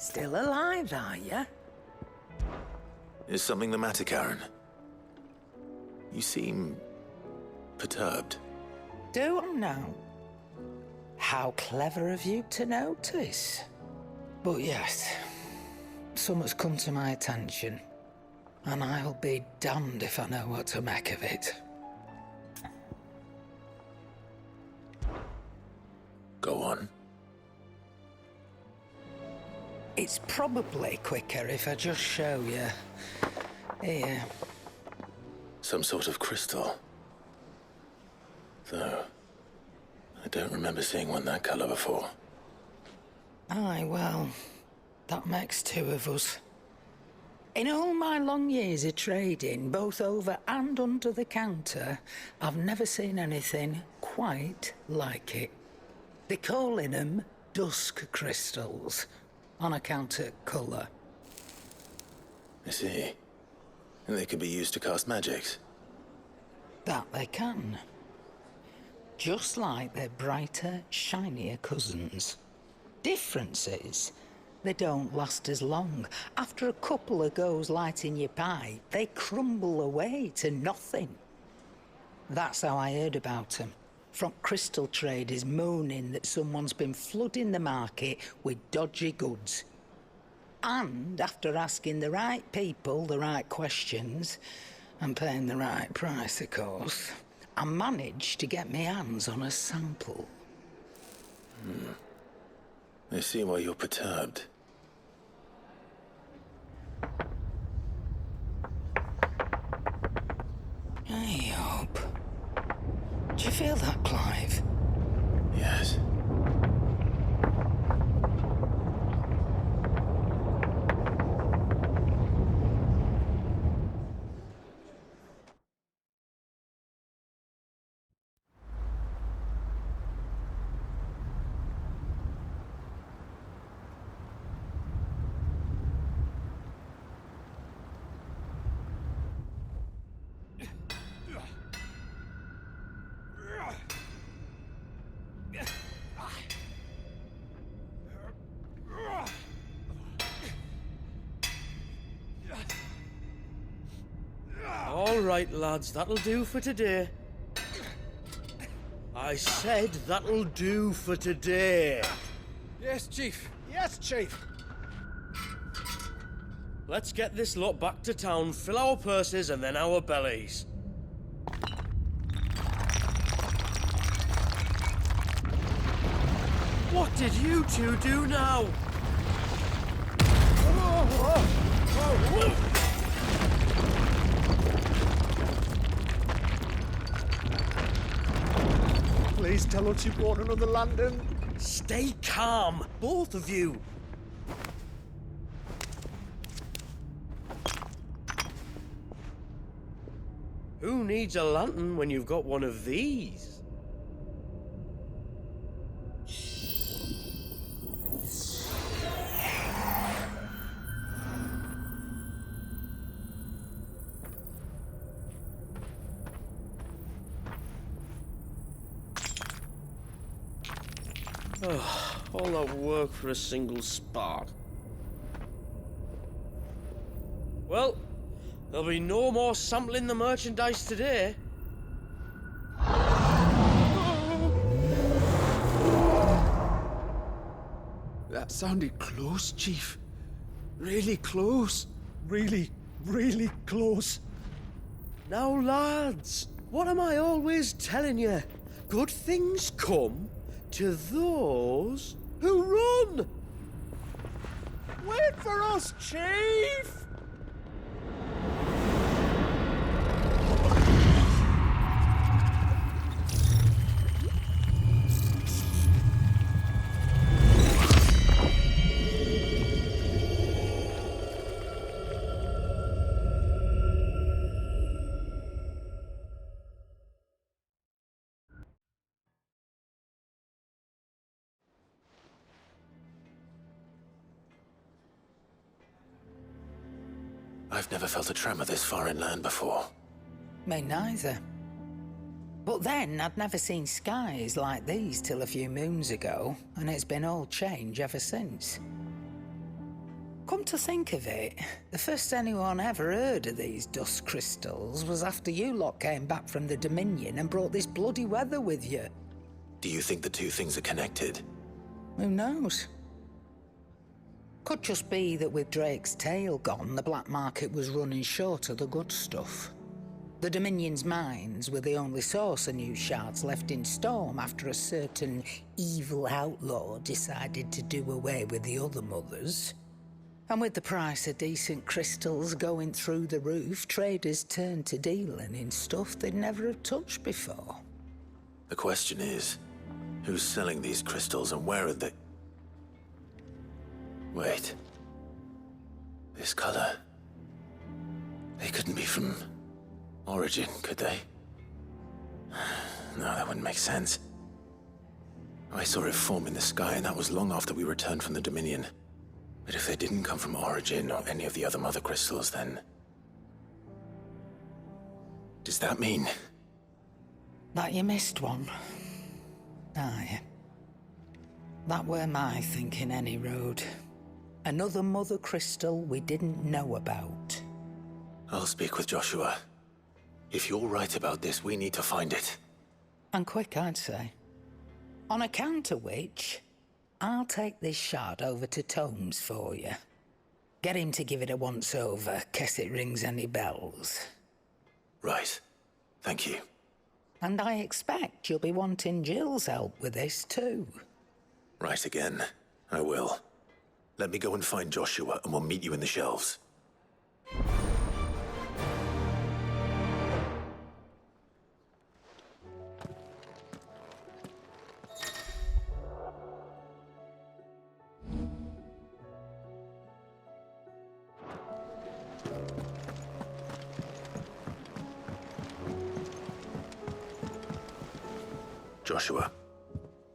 Still alive, are you? Is something the matter, Karen? You seem perturbed. Do I now? How clever of you to notice. But yes, something's come to my attention, and I'll be damned if I know what to make of it. Go on. It's probably quicker if I just show you. Here. Some sort of crystal. Though, I don't remember seeing one that color before. Aye, well, that makes two of us. In all my long years of trading, both over and under the counter, I've never seen anything quite like it. They're calling them dusk crystals, on account of colour. I see. And they could be used to cast magics. That they can. Just like their brighter, shinier cousins. Difference is, they don't last as long. After a couple of goes lighting your pipe, they crumble away to nothing. That's how I heard about them. From crystal traders moaning that someone's been flooding the market with dodgy goods. And after asking the right people the right questions, and paying the right price, of course, I managed to get my hands on a sample. I see why you're perturbed. I hope. Do you feel that, Clive? Yes. All right, lads, that'll do for today. I said that'll do for today. Yes, Chief. Yes, Chief. Let's get this lot back to town, fill our purses and then our bellies. What did you two do now? Please tell us you bought another lantern. Stay calm, both of you. Who needs a lantern when you've got one of these? All that work for a single spark. Well, there'll be no more sampling the merchandise today. That sounded close, Chief. Really close. Really, really close. Now, lads, what am I always telling you? Good things come to those who run! Wait for us, Chief! I've never felt a tremor this far inland before. Me neither. But then, I'd never seen skies like these till a few moons ago, and it's been all change ever since. Come to think of it, the first anyone ever heard of these dust crystals was after you lot came back from the Dominion and brought this bloody weather with you. Do you think the two things are connected? Who knows? Could just be that with Drake's tail gone, the black market was running short of the good stuff. The Dominion's mines were the only source of new shards left in Storm after a certain evil outlaw decided to do away with the other mothers. And with the price of decent crystals going through the roof, traders turned to dealing in stuff they'd never have touched before. The question is, who's selling these crystals and where are they? Wait. This color. They couldn't be from Origin, could they? No, that wouldn't make sense. I saw it form in the sky, and that was long after we returned from the Dominion. But if they didn't come from Origin or any of the other mother crystals, then... does that mean... That you missed one. Aye. That were my thinking, any road. Another mother crystal we didn't know about. I'll speak with Joshua. If you're right about this, we need to find it. And quick, I'd say. On account of which, I'll take this shard over to Tomes for you. Get him to give it a once-over, case it rings any bells. Right. Thank you. And I expect you'll be wanting Jill's help with this, too. Right again. I will. Let me go and find Joshua, and we'll meet you in the shelves. Joshua,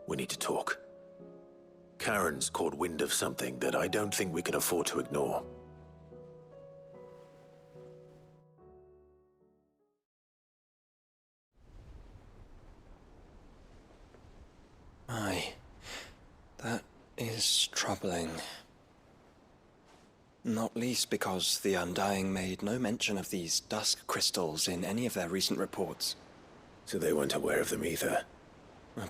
we need to talk. Karen's caught wind of something that I don't think we can afford to ignore. Aye, that is troubling. Not least because the Undying made no mention of these dusk crystals in any of their recent reports. So they weren't aware of them either.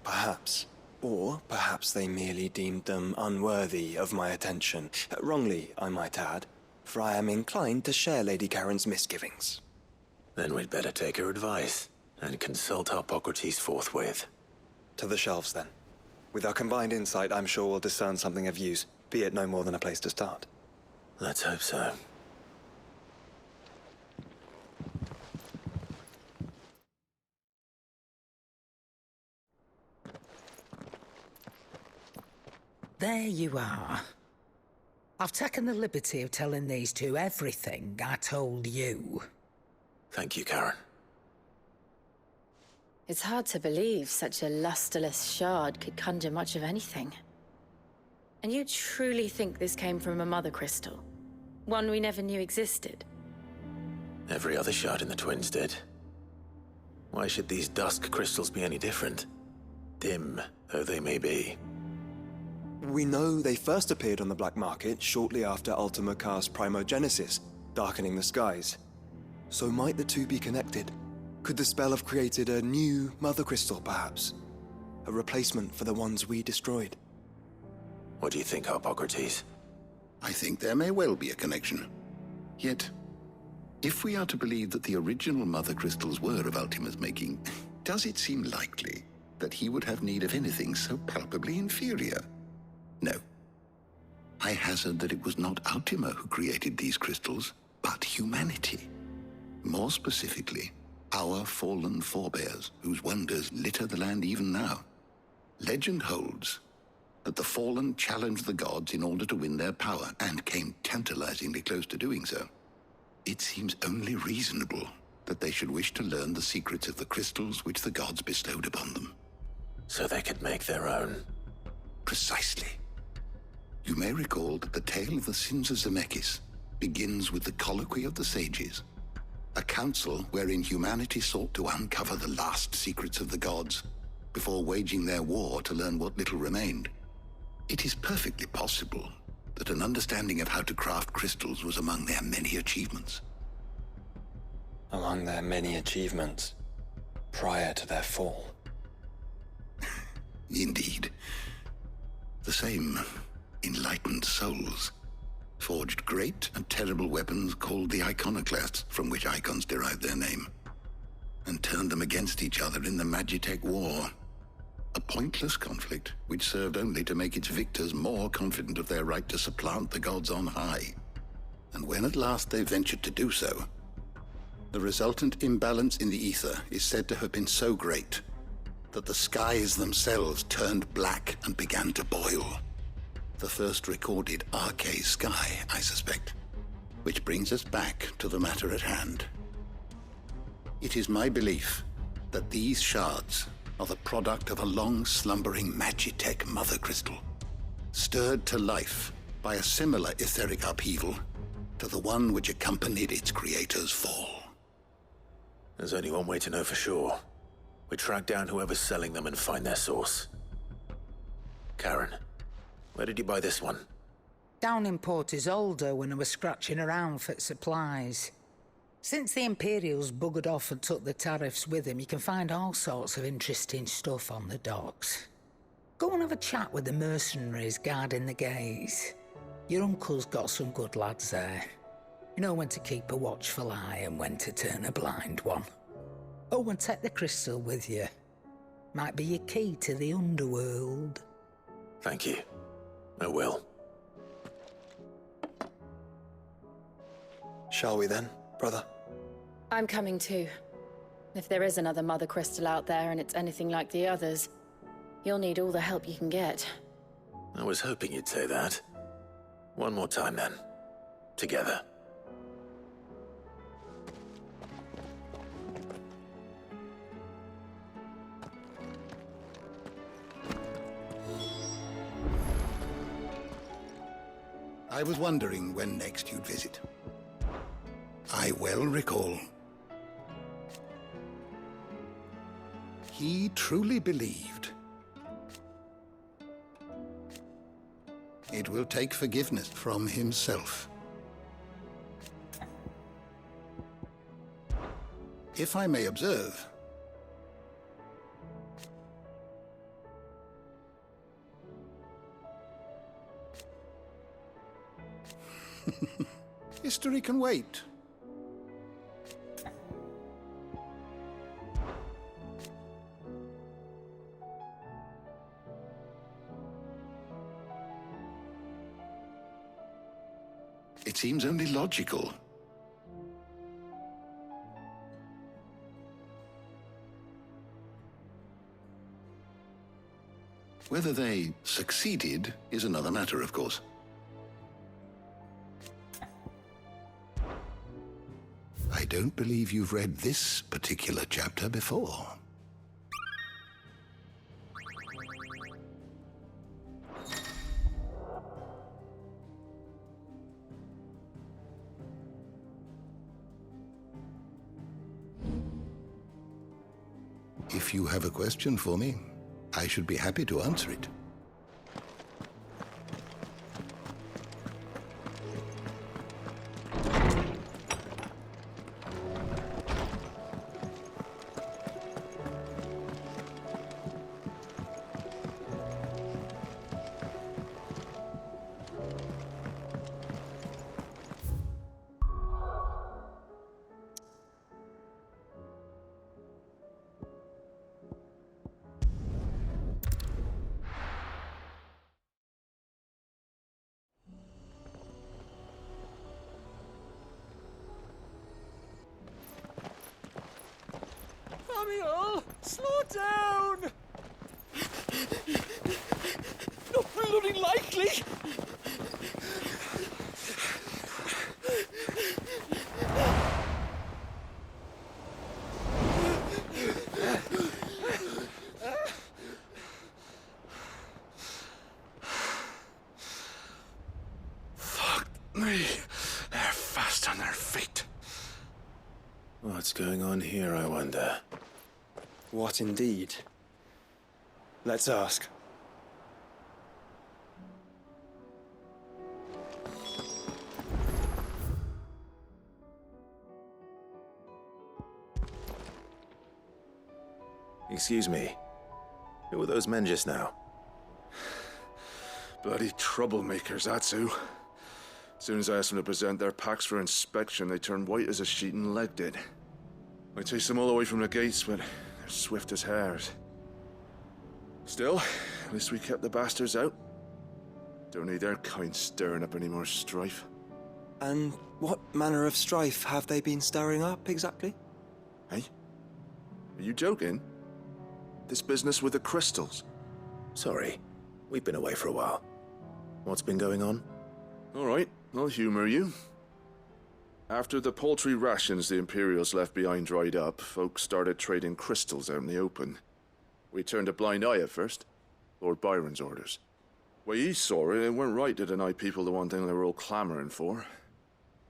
Perhaps. Or perhaps they merely deemed them unworthy of my attention. Wrongly, I might add, for I am inclined to share Lady Karen's misgivings. Then we'd better take her advice and consult Hippocrates forthwith. To the shelves, then. With our combined insight, I'm sure we'll discern something of use, be it no more than a place to start. Let's hope so. There you are. I've taken the liberty of telling these two everything I told you. Thank you, Karen. It's hard to believe such a lusterless shard could conjure much of anything. And you truly think this came from a mother crystal? One we never knew existed? Every other shard in the Twins did. Why should these dusk crystals be any different? Dim though they may be. We know they first appeared on the black market shortly after Ultima Car's primogenesis, darkening the skies. So might the two be connected? Could the spell have created a new mother crystal, perhaps? A replacement for the ones we destroyed? What do you think, Hippocrates? I think there may well be a connection. Yet, if we are to believe that the original mother crystals were of Ultima's making, does it seem likely that he would have need of anything so palpably inferior? No. I hazard that it was not Ultima who created these crystals, but humanity. More specifically, our fallen forebears, whose wonders litter the land even now. Legend holds that the fallen challenged the gods in order to win their power, and came tantalizingly close to doing so. It seems only reasonable that they should wish to learn the secrets of the crystals which the gods bestowed upon them. So they could make their own. Precisely. You may recall that the tale of the sins of Zemeckis begins with the colloquy of the sages, a council wherein humanity sought to uncover the last secrets of the gods before waging their war to learn what little remained. It is perfectly possible that an understanding of how to craft crystals was among their many achievements. Among their many achievements prior to their fall. Indeed. The same enlightened souls forged great and terrible weapons called the iconoclasts, from which icons derived their name, and turned them against each other in the Magitech War. A pointless conflict which served only to make its victors more confident of their right to supplant the gods on high. And when at last they ventured to do so, the resultant imbalance in the ether is said to have been so great that the skies themselves turned black and began to boil. The first recorded Arcade sky, I suspect. Which brings us back to the matter at hand. It is my belief that these shards are the product of a long-slumbering Magitech mother crystal, stirred to life by a similar etheric upheaval to the one which accompanied its creator's fall. There's only one way to know for sure. We track down whoever's selling them and find their source. Karen, where did you buy this one? Down in Port Isolde when I was scratching around for supplies. Since the Imperials buggered off and took the tariffs with them, you can find all sorts of interesting stuff on the docks. Go and have a chat with the mercenaries guarding the gates. Your uncle's got some good lads there. You know when to keep a watchful eye and when to turn a blind one. Oh, and take the crystal with you. Might be your key to the underworld. Thank you. I will. Shall we then, brother? I'm coming too. If there is another mother crystal out there and it's anything like the others, you'll need all the help you can get. I was hoping you'd say that. One more time then. Together. I was wondering when next you'd visit. I well recall. He truly believed. It will take forgiveness from himself. If I may observe, history can wait. It seems only logical. Whether they succeeded is another matter, of course. I don't believe you've read this particular chapter before. If you have a question for me, I should be happy to answer it. Samuel, slow down! Not bloody likely! Fuck me. They're fast on their feet. What's going on here, I wonder? What indeed? Let's ask. Excuse me. Who were those men just now? Bloody troublemakers, that's who. As soon as I asked them to present their packs for inspection, they turned white as a sheet and legged it. I chased them all the way from the gates, but they're swift as hares. Still, at least we kept the bastards out. Don't need their kind stirring up any more strife. And what manner of strife have they been stirring up, exactly? Hey? Are you joking? This business with the crystals? Sorry, we've been away for a while. What's been going on? All right, I'll humor you. After the paltry rations the Imperials left behind dried up, folks started trading crystals out in the open. We turned a blind eye at first. Lord Byron's orders. Way he saw it, it weren't right to deny people the one thing they were all clamoring for.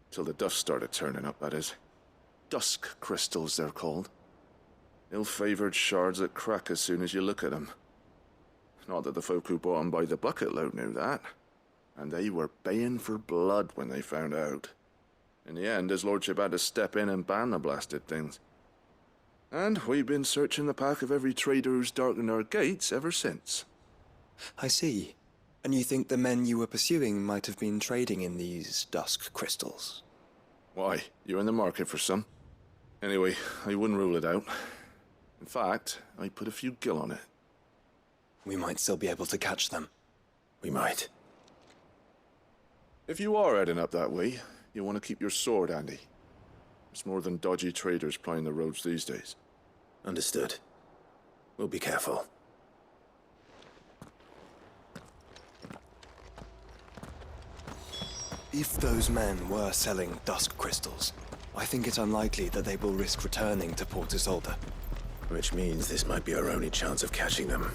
Till the dust started turning up, that is. Dusk crystals, they're called. Ill-favored shards that crack as soon as you look at them. Not that the folk who bought them by the bucket load knew that. And they were baying for blood when they found out. In the end, his lordship had to step in and ban the blasted things. And we've been searching the pack of every trader who's darkened our gates ever since. I see. And you think the men you were pursuing might have been trading in these dusk crystals? Why? You're in the market for some. Anyway, I wouldn't rule it out. In fact, I put a few gil on it. We might still be able to catch them. We might. If you are heading up that way, you want to keep your sword handy. It's more than dodgy traders plying the roads these days. Understood. We'll be careful. If those men were selling dusk crystals, I think it's unlikely that they will risk returning to Port Isolde. Which means this might be our only chance of catching them.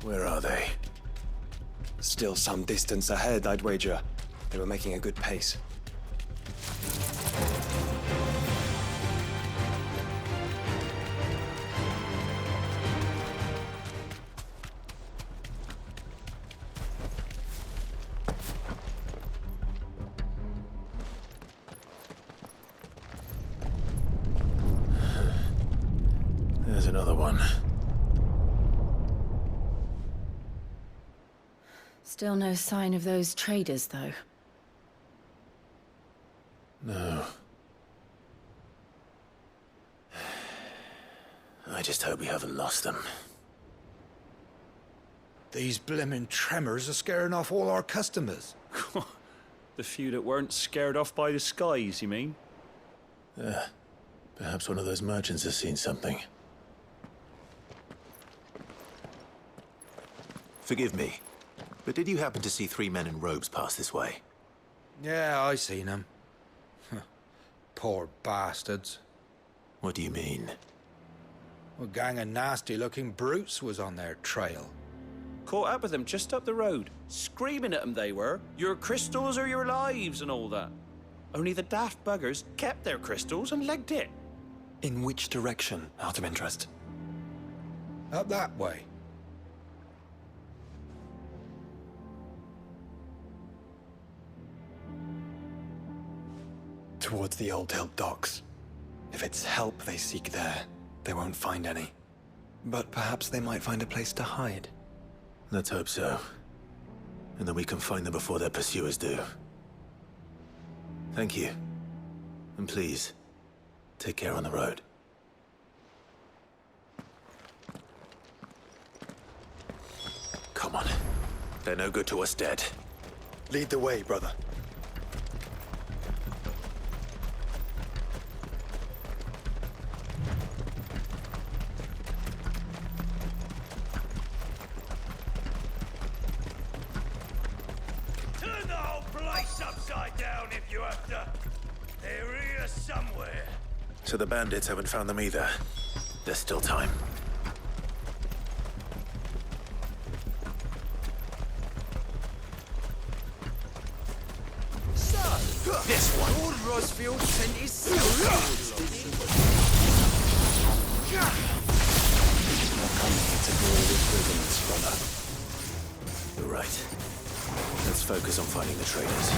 Where are they? Still some distance ahead, I'd wager. They were making a good pace. There's another one. Still no sign of those traders, though. No. I just hope we haven't lost them. These blimmin' tremors are scaring off all our customers. The few that weren't scared off by the skies, you mean? Perhaps one of those merchants has seen something. Forgive me, but did you happen to see 3 men in robes pass this way? Yeah, I seen them. Poor bastards. What do you mean? A gang of nasty-looking brutes was on their trail. Caught up with them just up the road. Screaming at them they were. Your crystals or your lives and all that. Only the daft buggers kept their crystals and legged it. In which direction, out of interest? Up that way. Towards the Old Hill docks. If it's help they seek there, they won't find any. But perhaps they might find a place to hide. Let's hope so. And then we can find them before their pursuers do. Thank you. And please, take care on the road. Come on. They're no good to us dead. Lead the way, brother. if you have to. They're here somewhere. So the bandits haven't found them either. There's still time. This one. Lord Rosfield sent his silver. You're right. Let's focus on finding the traitors.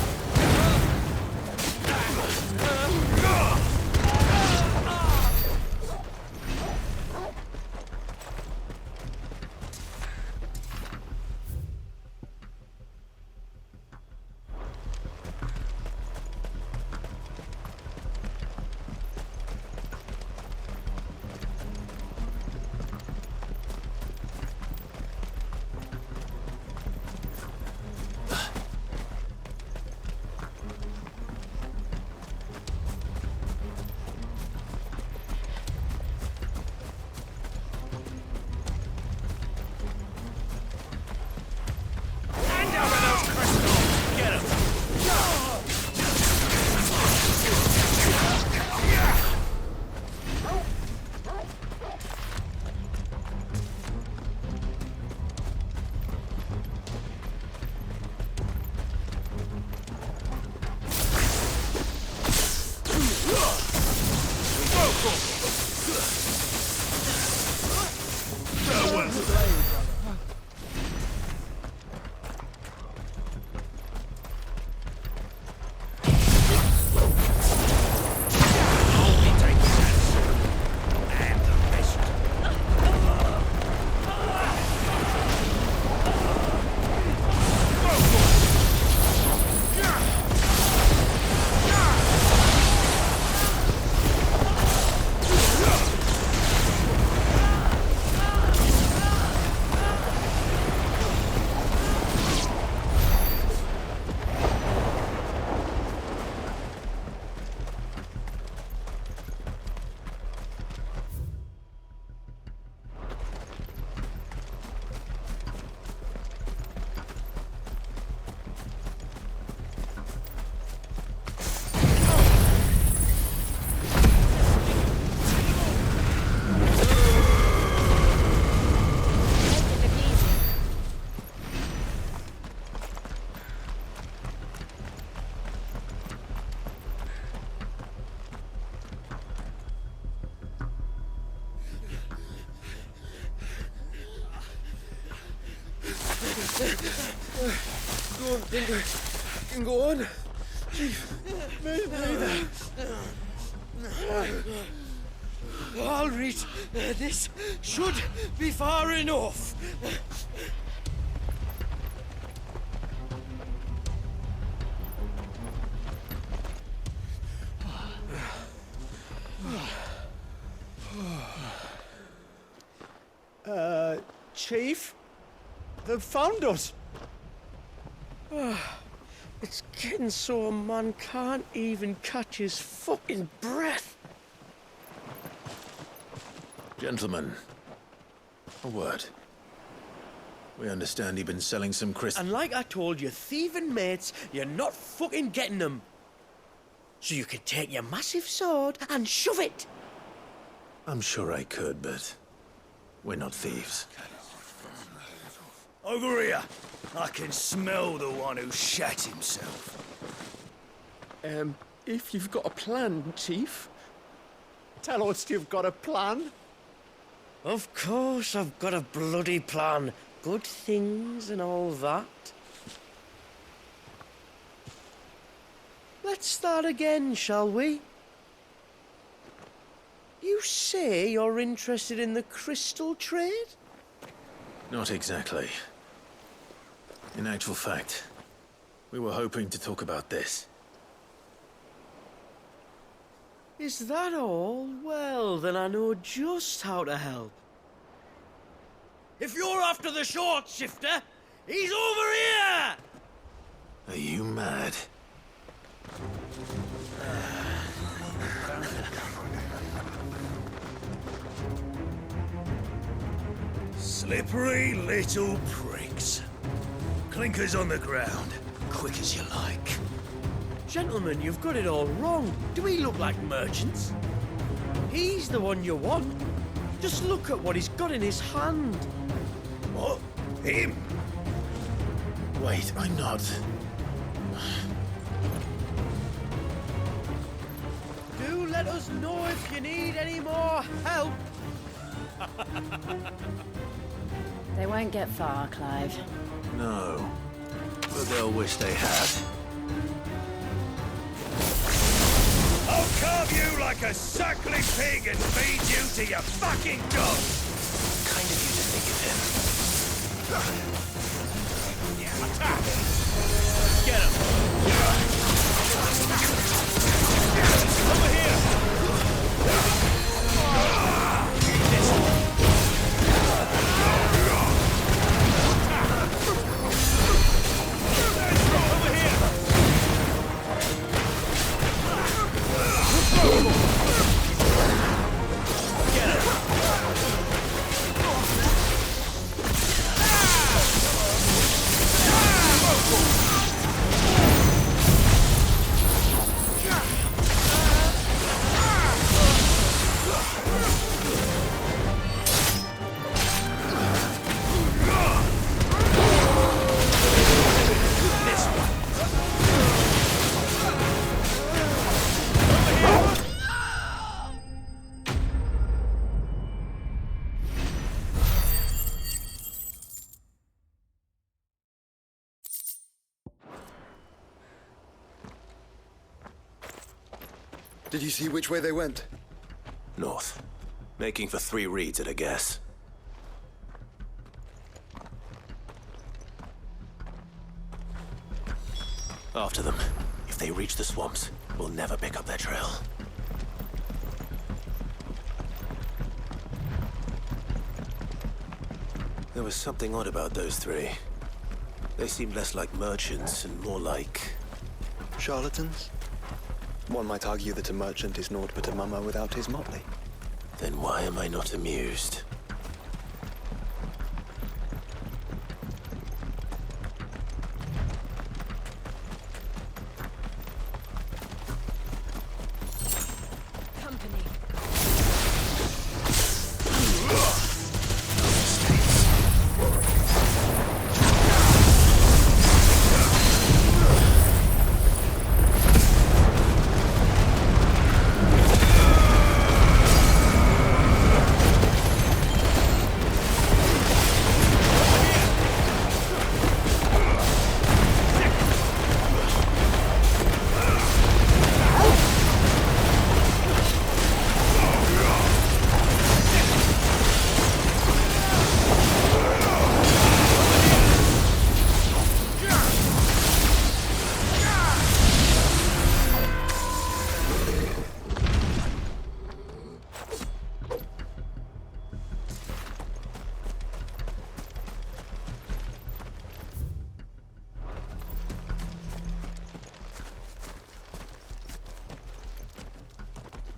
Go on, Dingo. You can go on. Chief, breathe. All right, this should be far enough. Chief? They've found us. It's getting so a man can't even catch his fucking breath. Gentlemen, a word. We understand you've been selling some crystals. And like I told your thieving mates, you're not fucking getting them. So you can take your massive sword and shove it. I'm sure I could, but we're not thieves. Over here. I can smell the one who shat himself. If you've got a plan, Chief, tell us you've got a plan. Of course I've got a bloody plan. Good things and all that. Let's start again, shall we? You say you're interested in the crystal trade? Not exactly. In actual fact, we were hoping to talk about this. Is that all? Well, then I know just how to help. If you're after the short shifter, he's over here! Are you mad? Slippery little pricks. Clinkers on the ground, quick as you like. Gentlemen, you've got it all wrong. Do we look like merchants? He's the one you want. Just look at what he's got in his hand. What? Him? Wait, I'm not. Do let us know if you need any more help. They won't get far, Clive. No, but they'll wish they had. I'll carve you like a suckling pig and feed you to your fucking dog! Kind of you to think of him. Yeah, attack! Get him! Over here! Did you see which way they went? North. Making for 3 reads at a guess. After them. If they reach the swamps, we'll never pick up their trail. There was something odd about those 3. They seemed less like merchants and more like... Charlatans? One might argue that a merchant is naught but a mummer without his motley. Then why am I not amused? Company.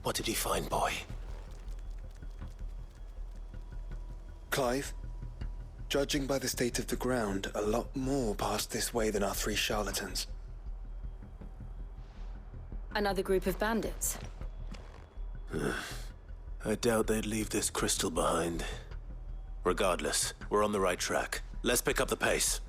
What did he find, boy? Clive? Judging by the state of the ground, a lot more passed this way than our 3 charlatans. Another group of bandits. I doubt they'd leave this crystal behind. Regardless, we're on the right track. Let's pick up the pace.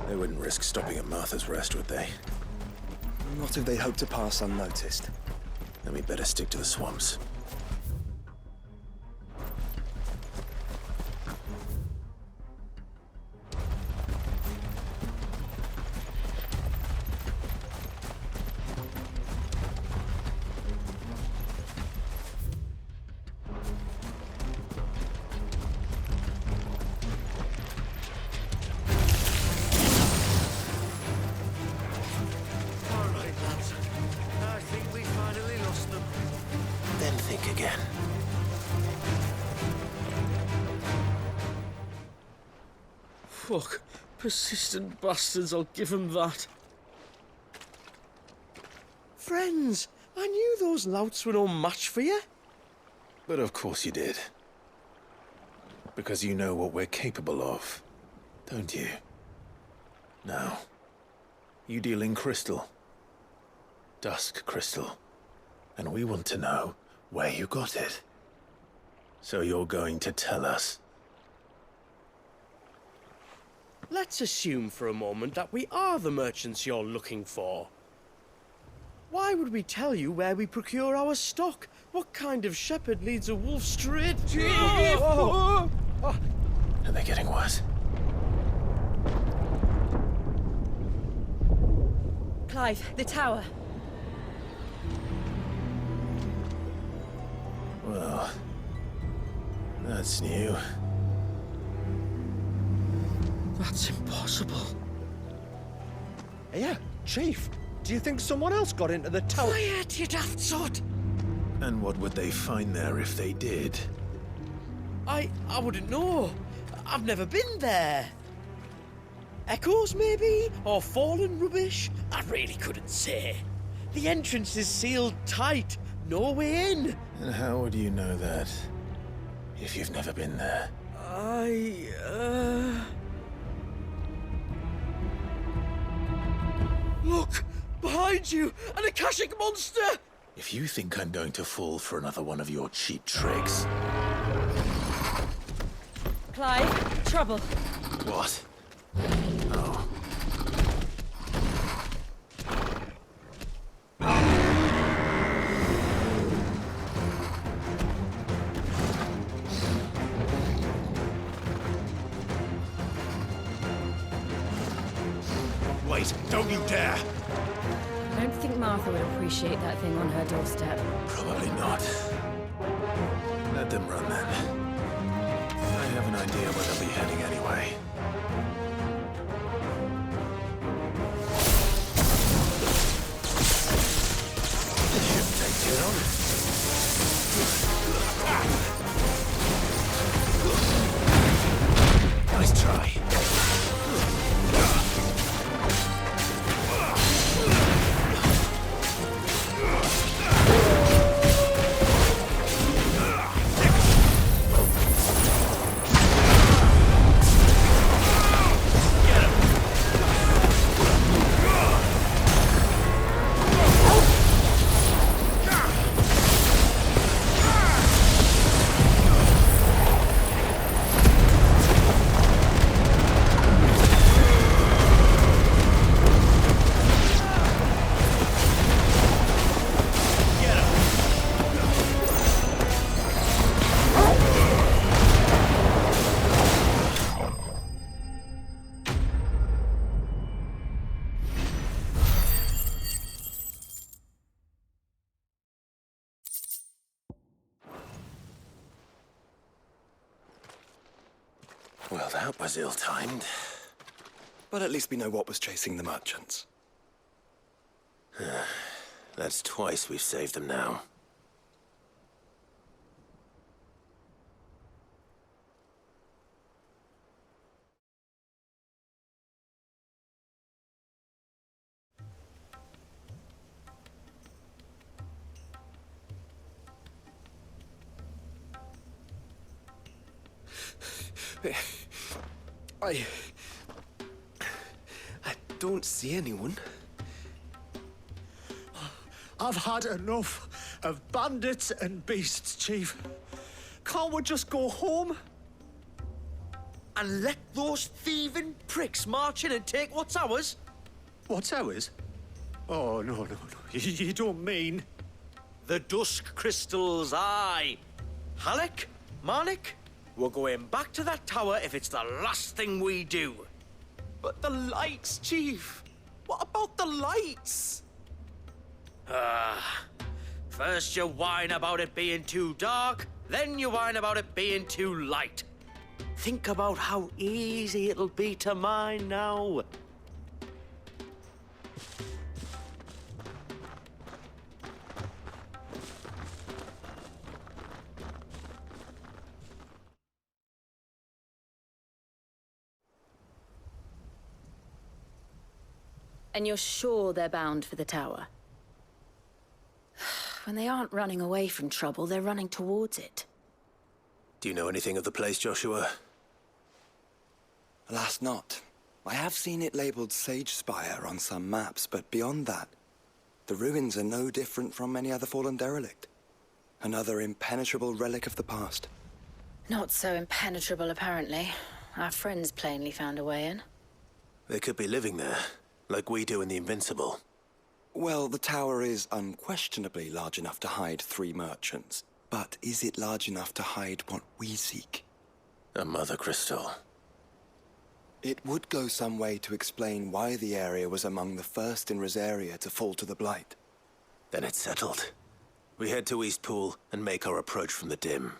They wouldn't risk stopping at Martha's Rest, would they? Not if they hope to pass unnoticed. Then we better stick to the swamps. Again. Fuck. Persistent bastards, I'll give them that. Friends, I knew those louts were no match for you. But of course you did. Because you know what we're capable of, don't you? Now, you deal in crystal. Dusk crystal. And we want to know where you got it. So you're going to tell us? Let's assume for a moment that we are the merchants you're looking for. Why would we tell you where we procure our stock? What kind of shepherd leads a wolf straight? Are they getting worse? Clive, the tower. Well, that's new. That's impossible. Yeah, Chief. Do you think someone else got into the tower? Quiet, you daft sod! And what would they find there if they did? I wouldn't know. I've never been there. Echoes, maybe? Or fallen rubbish? I really couldn't say. The entrance is sealed tight. No way in. And how would you know that? If you've never been there? Look! Behind you! An Akashic monster! If you think I'm going to fall for another one of your cheap tricks... Clive, trouble. What? Oh. Wait, don't you dare! I don't think Martha would appreciate that thing on her doorstep. Probably not. Let them run then. I have an idea where they'll be heading anyway. This shouldn't take too long. Nice try. Well, that was ill-timed. But at least we know what was chasing the merchants. That's twice we've saved them now. I don't see anyone. I've had enough of bandits and beasts, Chief. Can't we just go home? And let those thieving pricks march in and take what's ours? What's ours? Oh, no. You don't mean... The dusk crystals, aye. Halleck? Marnik? We're going back to that tower if it's the last thing we do. But the lights, Chief. What about the lights? First you whine about it being too dark, then you whine about it being too light. Think about how easy it'll be to mine now. And you're sure they're bound for the tower? When they aren't running away from trouble, they're running towards it. Do you know anything of the place, Joshua? Alas, not. I have seen it labeled Sage Spire on some maps, but beyond that, the ruins are no different from any other fallen derelict. Another impenetrable relic of the past. Not so impenetrable, apparently. Our friends plainly found a way in. They could be living there, like we do in the Invincible. Well, the tower is unquestionably large enough to hide 3 merchants. But is it large enough to hide what we seek? A mother crystal. It would go some way to explain why the area was among the first in Rosaria to fall to the Blight. Then it's settled. We head to Eastpool and make our approach from the dim.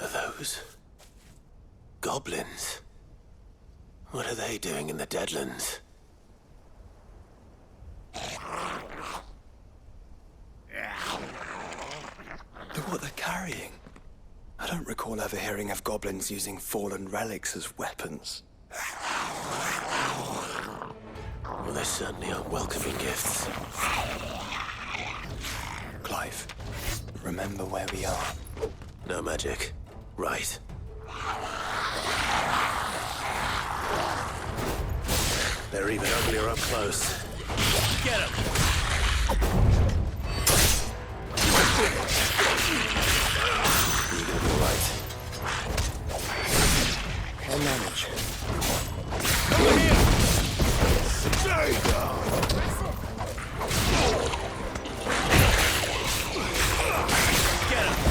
Are those goblins? What are they doing in the Deadlands? Look what they're carrying. I don't recall ever hearing of goblins using fallen relics as weapons. Well, they certainly aren't welcoming gifts. Clive, remember where we are. No magic. Right. They're even uglier up close. Get him! You're gonna be all right. I'll manage. Over here! Get him!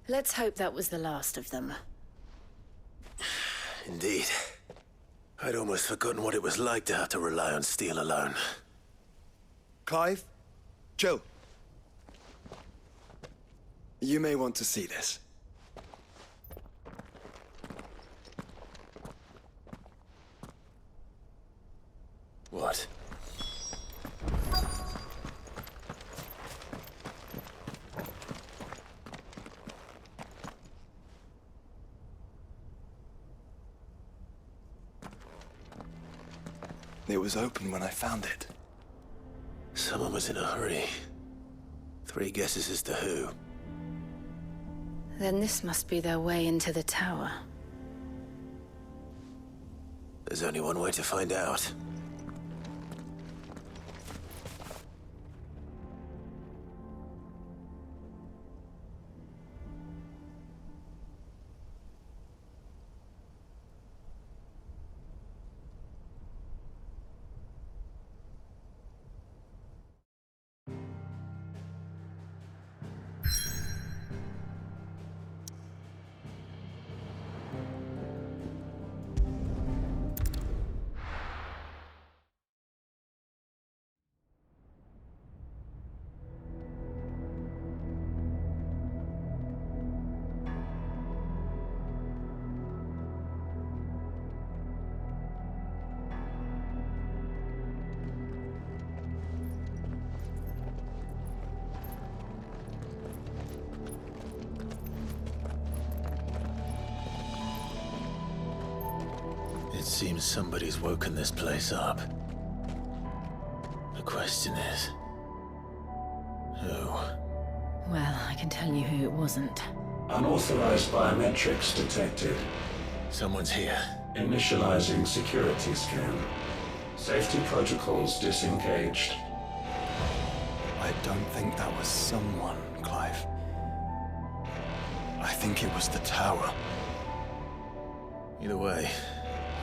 Let's hope that was the last of them. Indeed. I'd almost forgotten what it was like to have to rely on steel alone. Clive? Jill. You may want to see this. What? It was open when I found it. Someone was in a hurry. 3 guesses as to who. Then this must be their way into the tower. There's only one way to find out. It seems somebody's woken this place up. The question is... who? Well, I can tell you who it wasn't. Unauthorized biometrics detected. Someone's here. Initializing security scan. Safety protocols disengaged. I don't think that was someone, Clive. I think it was the tower. Either way,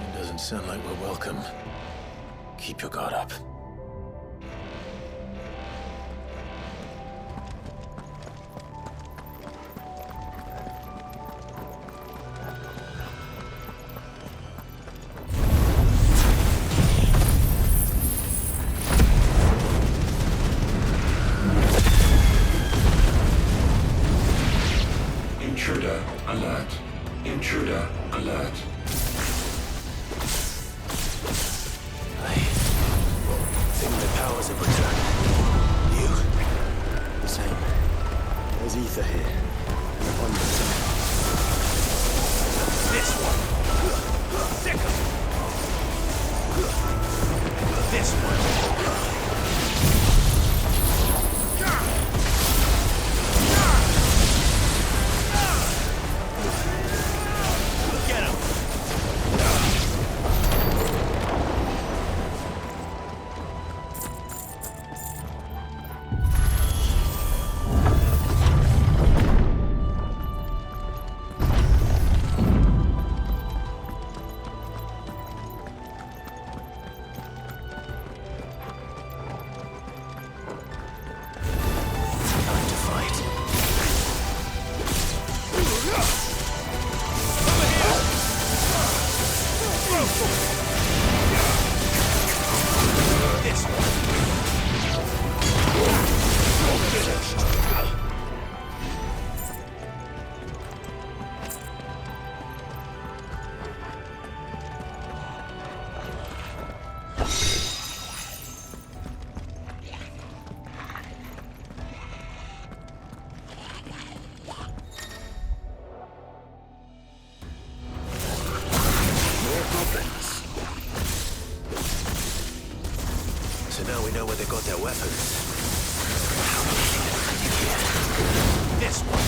it doesn't sound like we're welcome. Keep your guard up. Intruder alert. Intruder alert. I think the powers have returned. You? The same. There's ether here. And abundance of it. This one. Sick of it. This one. Get him. Time to fight. This one. More goblins. So now we know where they got their weapons. How do we get This one.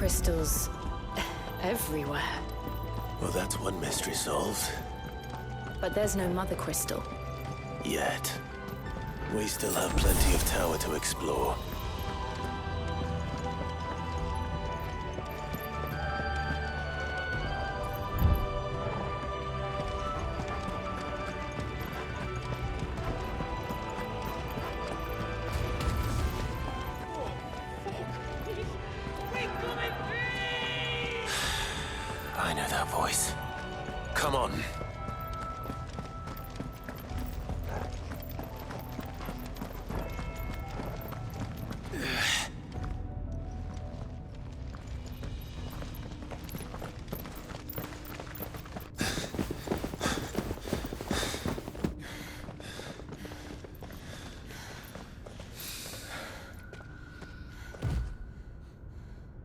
crystals everywhere. Well, that's one mystery solved. But there's no mother crystal. Yet. We still have plenty of tower to explore. I know that voice. Come on.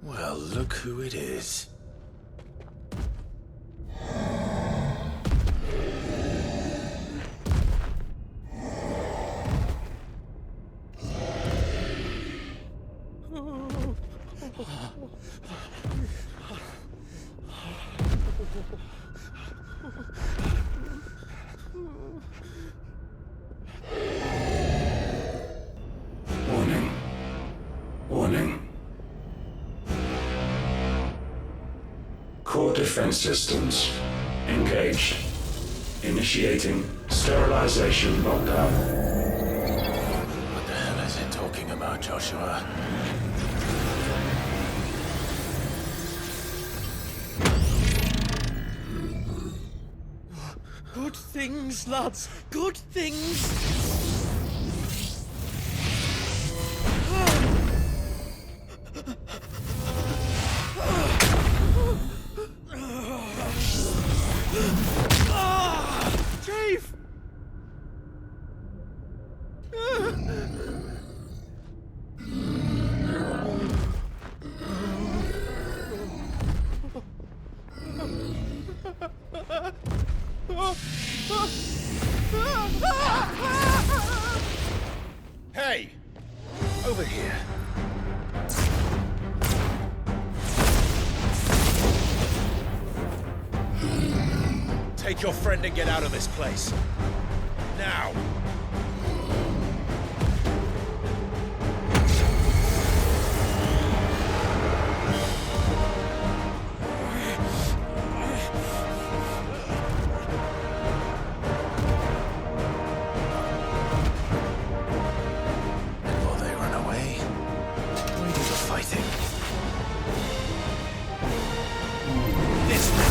Well, look who it is. Warning. Warning. Core defense systems engaged. Initiating sterilization lockdown. What the hell is it talking about, Joshua? Good things, lads. Good things. Chief! Hey! Over here. Take your friend and get out of this place. Now! And will they run away? Or do the fighting? This way!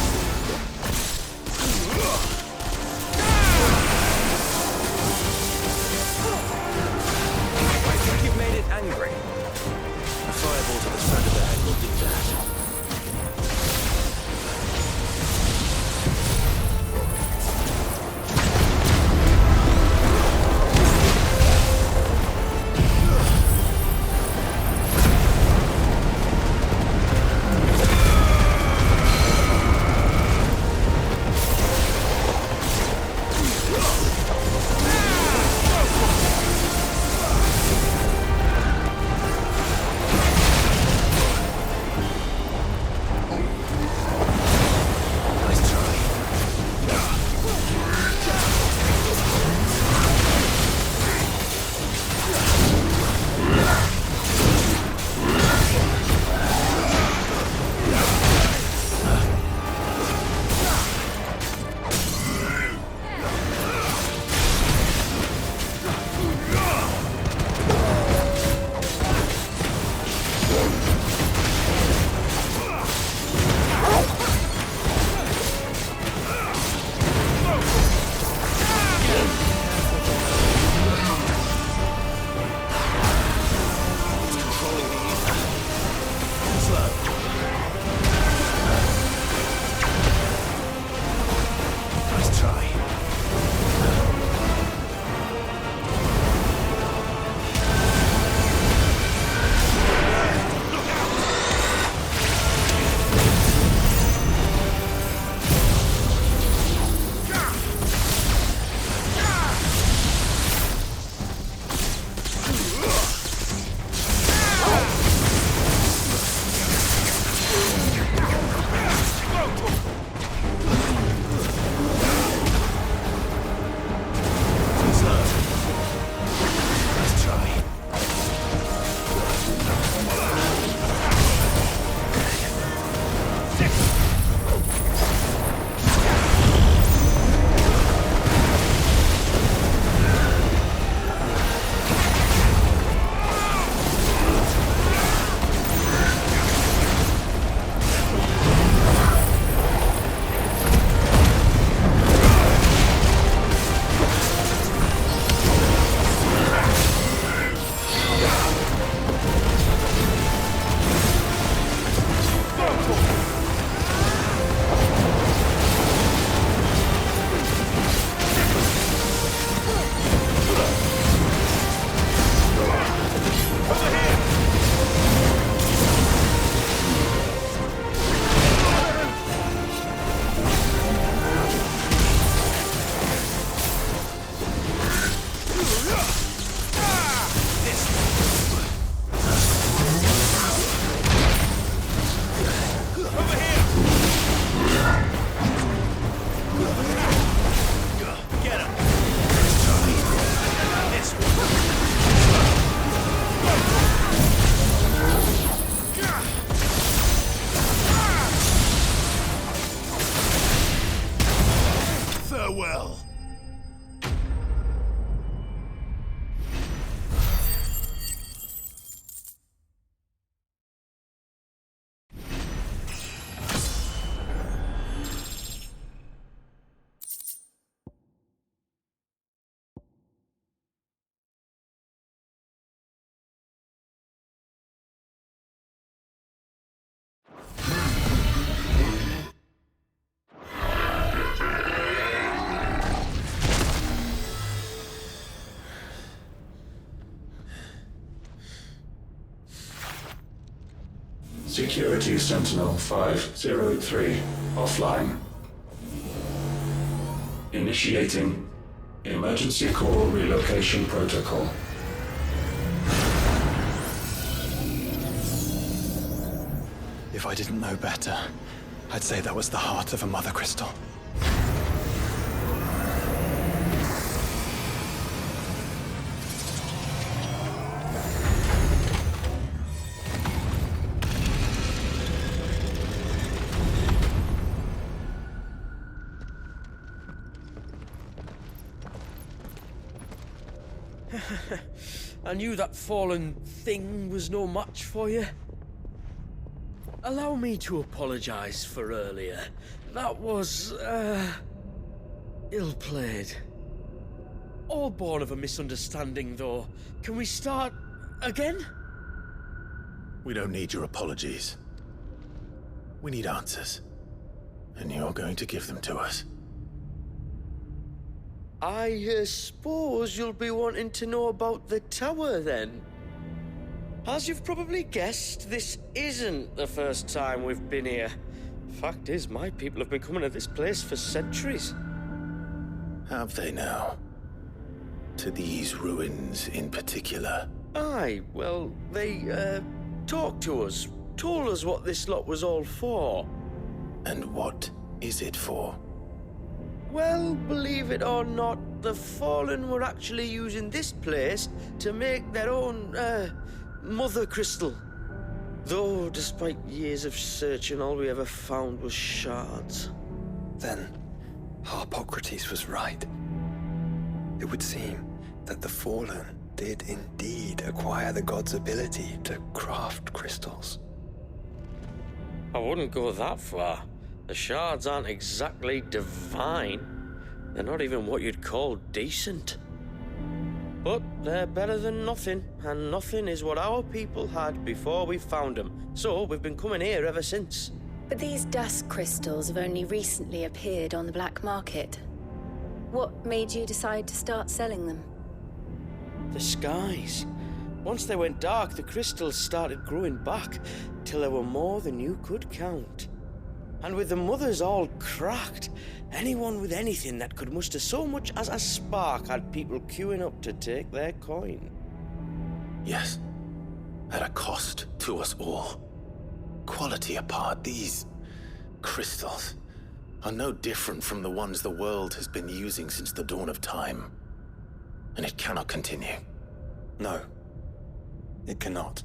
Security Sentinel 503 offline. Initiating Emergency Core Relocation Protocol. If I didn't know better, I'd say that was the heart of a mother crystal. I knew that fallen thing was no match for you. Allow me to apologize for earlier. That was, ill-played. All born of a misunderstanding, though. Can we start again? We don't need your apologies. We need answers. And you're going to give them to us. I suppose you'll be wanting to know about the tower, then? As you've probably guessed, this isn't the first time we've been here. Fact is, my people have been coming to this place for centuries. Have they now? To these ruins in particular? Aye, well, they, talked to us, told us what this lot was all for. And what is it for? Well, believe it or not, the Fallen were actually using this place to make their own, mother crystal. Though, despite years of searching, all we ever found was shards. Then, Harpocrates was right. It would seem that the Fallen did indeed acquire the god's ability to craft crystals. I wouldn't go that far. The shards aren't exactly divine. They're not even what you'd call decent. But they're better than nothing, and nothing is what our people had before we found them. So we've been coming here ever since. But these dust crystals have only recently appeared on the black market. What made you decide to start selling them? The skies. Once they went dark, the crystals started growing back, till there were more than you could count. And with the mothers all cracked, anyone with anything that could muster so much as a spark had people queuing up to take their coin. Yes. At a cost to us all. Quality apart, these crystals are no different from the ones the world has been using since the dawn of time. And it cannot continue. No, it cannot.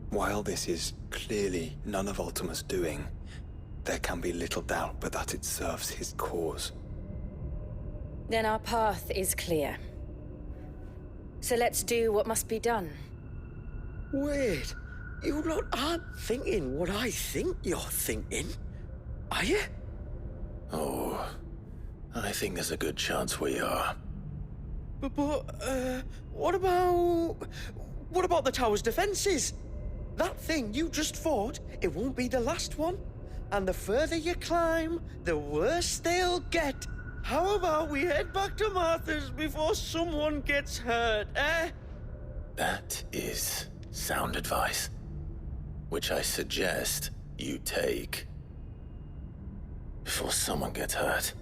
While this is clearly none of Ultima's doing, there can be little doubt but that it serves his cause. Then our path is clear. So let's do what must be done. Wait, you lot aren't thinking what I think you're thinking, are you? Oh, I think there's a good chance we are. But, what about the tower's defenses? That thing you just fought, it won't be the last one. And the further you climb, the worse they'll get. How about we head back to Martha's before someone gets hurt, eh? That is sound advice, which I suggest you take before someone gets hurt.